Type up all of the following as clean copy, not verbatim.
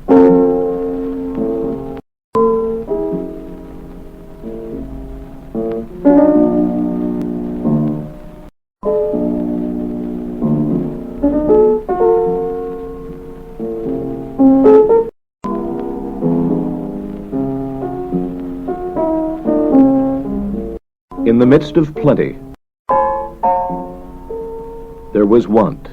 In the midst of plenty, there was want.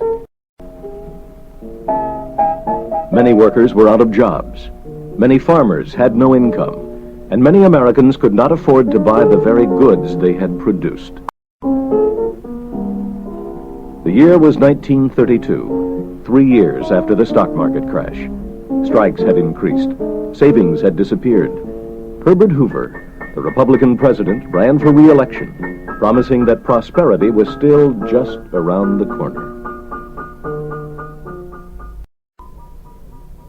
Many workers were out of jobs. Many farmers had no income, and many Americans could not afford to buy the very goods they had produced. The year was 1932, 3 years after the stock market crash. Strikes had increased. Savings had disappeared. Herbert Hoover, the Republican president, ran for re-election, promising that prosperity was still just around the corner.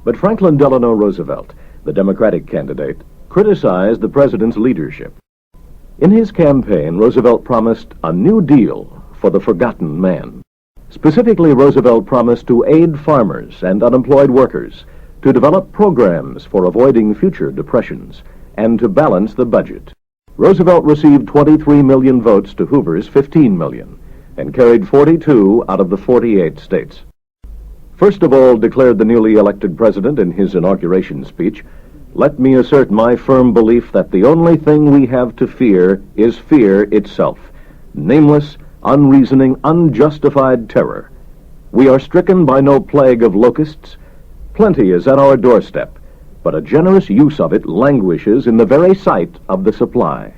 But Franklin Delano Roosevelt, the Democratic candidate, criticized the president's leadership. In his campaign, Roosevelt promised a New Deal for the forgotten man. Specifically, Roosevelt promised to aid farmers and unemployed workers, to develop programs for avoiding future depressions, and to balance the budget. Roosevelt received 23 million votes to Hoover's 15 million, and carried 42 out of the 48 states. First of all, declared the newly elected president in his inauguration speech, "Let me assert my firm belief that the only thing we have to fear is fear itself, nameless, unreasoning, unjustified terror. We are stricken by no plague of locusts. Plenty is at our doorstep, but a generous use of it languishes in the very sight of the supply."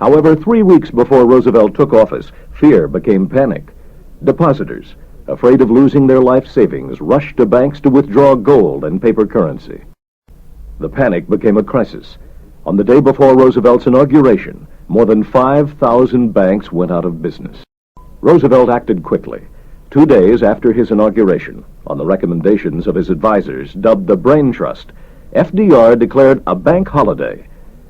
However, 3 weeks before Roosevelt took office, fear became panic. Depositors, afraid of losing their life savings, rushed to banks to withdraw gold and paper currency. The panic became a crisis. On the day before Roosevelt's inauguration, more than 5,000 banks went out of business. Roosevelt acted quickly. 2 days after his inauguration, on the recommendations of his advisors, dubbed the Brain Trust, FDR declared a bank holiday.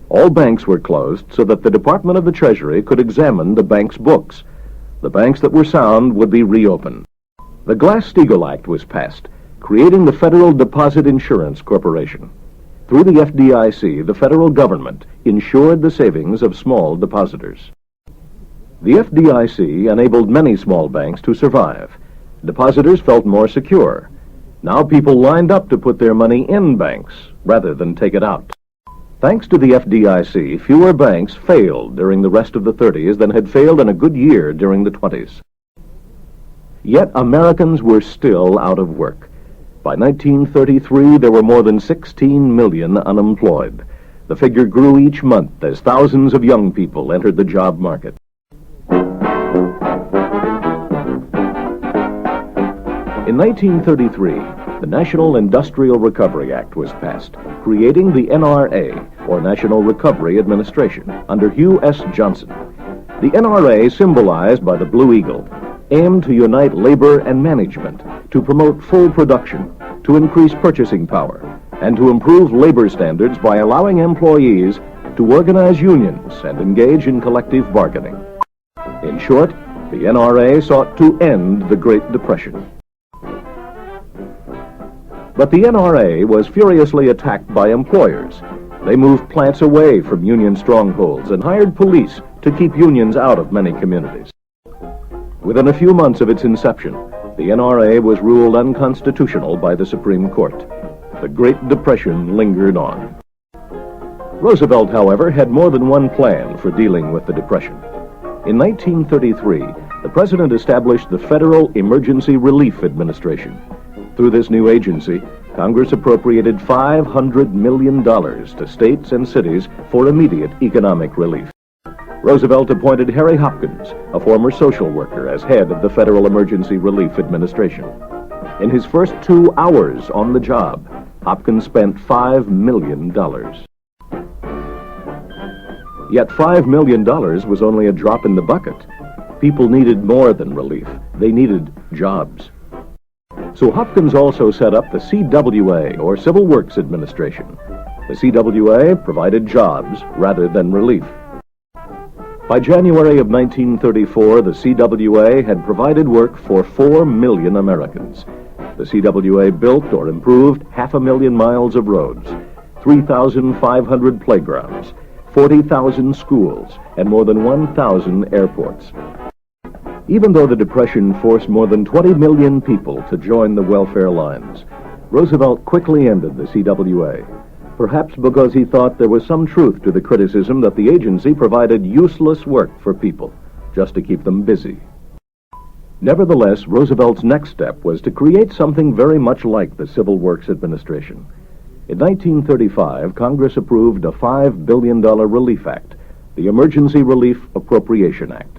All banks were closed so that the Department of the Treasury could examine the bank's books. The banks that were sound would be reopened. The Glass-Steagall Act was passed, creating the Federal Deposit Insurance Corporation. Through the FDIC, the federal government insured the savings of small depositors. The FDIC enabled many small banks to survive. Depositors felt more secure. Now people lined up to put their money in banks rather than take it out. Thanks to the FDIC, fewer banks failed during the rest of the 30s than had failed in a good year during the 20s. Yet Americans were still out of work. By 1933, there were more than 16 million unemployed. The figure grew each month as thousands of young people entered the job market. In 1933, the National Industrial Recovery Act was passed, creating the NRA, or National Recovery Administration, under Hugh S. Johnson. The NRA, symbolized by the Blue Eagle, aimed to unite labor and management, to promote full production, to increase purchasing power, and to improve labor standards by allowing employees to organize unions and engage in collective bargaining. In short, the NRA sought to end the Great Depression. But the NRA was furiously attacked by employers. They moved plants away from union strongholds and hired police to keep unions out of many communities. Within a few months of its inception, the NRA was ruled unconstitutional by the Supreme Court. The Great Depression lingered on. Roosevelt, however, had more than one plan for dealing with the Depression. In 1933, the president established the Federal Emergency Relief Administration. Through this new agency, Congress appropriated $500 million to states and cities for immediate economic relief. Roosevelt appointed Harry Hopkins, a former social worker, as head of the Federal Emergency Relief Administration. In his first 2 hours on the job, Hopkins spent $5 million. Yet $5 million was only a drop in the bucket. People needed more than relief. They needed jobs. So Hopkins also set up the CWA, or Civil Works Administration. The CWA provided jobs rather than relief. By January of 1934, the CWA had provided work for 4 million Americans. The CWA built or improved 500,000 miles of roads, 3,500 playgrounds, 40,000 schools, and more than 1,000 airports. Even though the Depression forced more than 20 million people to join the welfare lines, Roosevelt quickly ended the CWA, perhaps because he thought there was some truth to the criticism that the agency provided useless work for people just to keep them busy. Nevertheless, Roosevelt's next step was to create something very much like the Civil Works Administration. In 1935, Congress approved a $5 billion relief act, the Emergency Relief Appropriation Act.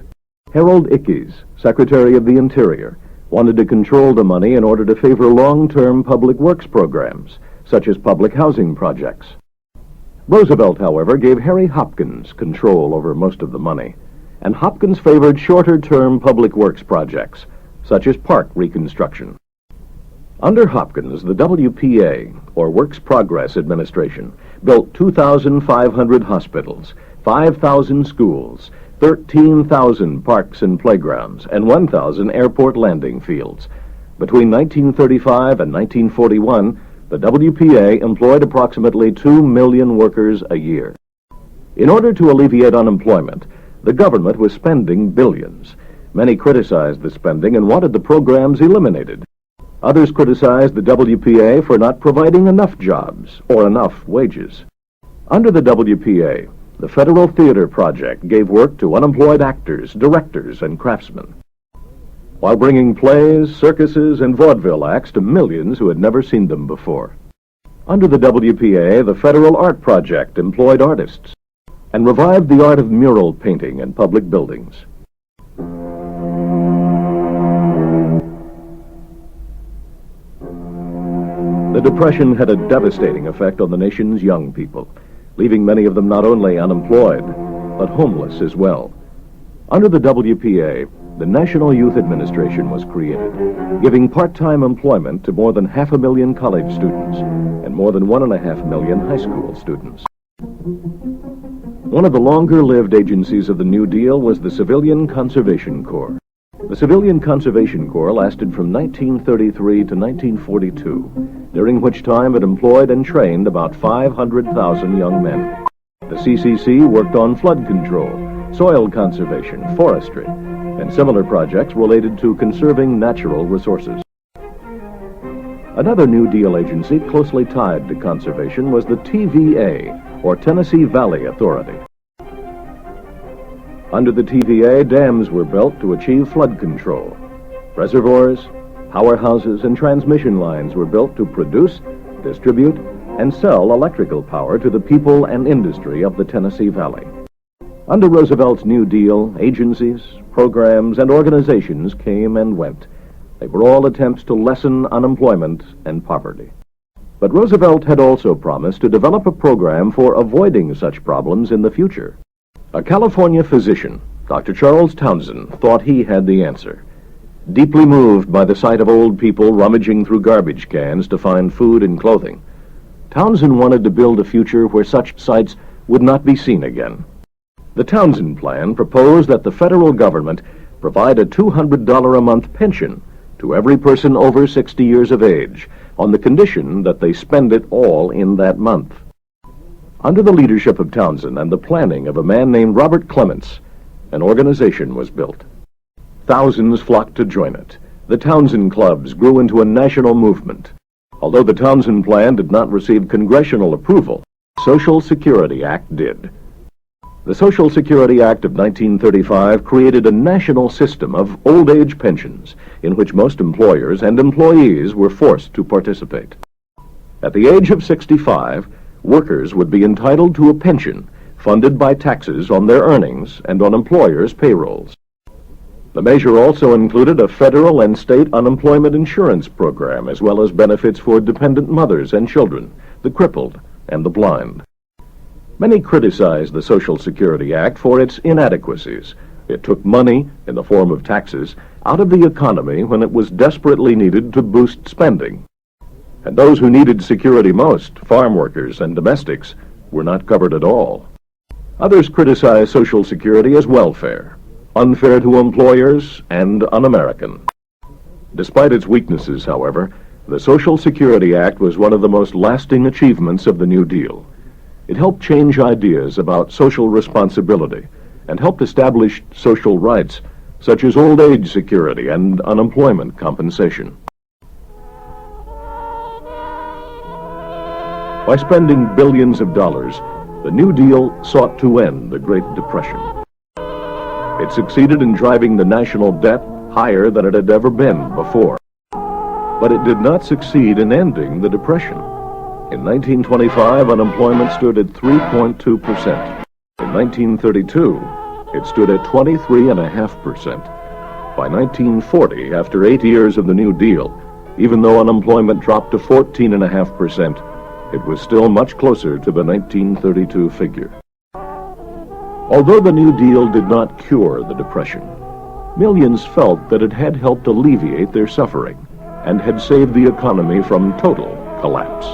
Harold Ickes, Secretary of the Interior, wanted to control the money in order to favor long-term public works programs, such as public housing projects. Roosevelt, however, gave Harry Hopkins control over most of the money, and Hopkins favored shorter-term public works projects, such as park reconstruction. Under Hopkins, the WPA, or Works Progress Administration, built 2,500 hospitals, 5,000 schools, 13,000 parks and playgrounds, and 1,000 airport landing fields. Between 1935 and 1941, the WPA employed approximately 2 million workers a year. In order to alleviate unemployment, the government was spending billions. Many criticized the spending and wanted the programs eliminated. Others criticized the WPA for not providing enough jobs or enough wages. Under the WPA, the Federal Theater Project gave work to unemployed actors, directors, and craftsmen, while bringing plays, circuses, and vaudeville acts to millions who had never seen them before. Under the WPA, the Federal Art Project employed artists and revived the art of mural painting in public buildings. The Depression had a devastating effect on the nation's young people, leaving many of them not only unemployed, but homeless as well. Under the WPA, the National Youth Administration was created, giving part-time employment to more than 500,000 college students and more than 1.5 million high school students. One of the longer-lived agencies of the New Deal was the Civilian Conservation Corps. The Civilian Conservation Corps lasted from 1933 to 1942, during which time it employed and trained about 500,000 young men. The CCC worked on flood control, soil conservation, forestry, and similar projects related to conserving natural resources. Another New Deal agency closely tied to conservation was the TVA, or Tennessee Valley Authority. Under the TVA, dams were built to achieve flood control. Reservoirs, powerhouses, and transmission lines were built to produce, distribute, and sell electrical power to the people and industry of the Tennessee Valley. Under Roosevelt's New Deal, agencies, programs, and organizations came and went. They were all attempts to lessen unemployment and poverty. But Roosevelt had also promised to develop a program for avoiding such problems in the future. A California physician, Dr. Charles Townsend, thought he had the answer. Deeply moved by the sight of old people rummaging through garbage cans to find food and clothing, Townsend wanted to build a future where such sights would not be seen again. The Townsend Plan proposed that the federal government provide a $200 a month pension to every person over 60 years of age, on the condition that they spend it all in that month. Under the leadership of Townsend and the planning of a man named Robert Clements, an organization was built. Thousands flocked to join it. The Townsend Clubs grew into a national movement. Although the Townsend Plan did not receive congressional approval, the Social Security Act did. The Social Security Act of 1935 created a national system of old-age pensions in which most employers and employees were forced to participate. At the age of 65, workers would be entitled to a pension funded by taxes on their earnings and on employers' payrolls. The measure also included a federal and state unemployment insurance program, as well as benefits for dependent mothers and children, the crippled, and the blind. Many criticized the Social Security Act for its inadequacies. It took money, in the form of taxes, out of the economy when it was desperately needed to boost spending. And those who needed security most, farm workers and domestics, were not covered at all. Others criticized Social Security as welfare, unfair to employers and un-American. Despite its weaknesses, however, The Social Security Act was one of the most lasting achievements of the New Deal. It helped change ideas about social responsibility and helped establish social rights, such as old age security and unemployment compensation. By spending billions of dollars, the New Deal sought to end the Great Depression. It succeeded in driving the national debt higher than it had ever been before. But it did not succeed in ending the Depression. In 1925, unemployment stood at 3.2%. In 1932, it stood at 23.5%. By 1940, after 8 years of the New Deal, even though unemployment dropped to 14.5%, it was still much closer to the 1932 figure. Although the New Deal did not cure the Depression, millions felt that it had helped alleviate their suffering and had saved the economy from total collapse.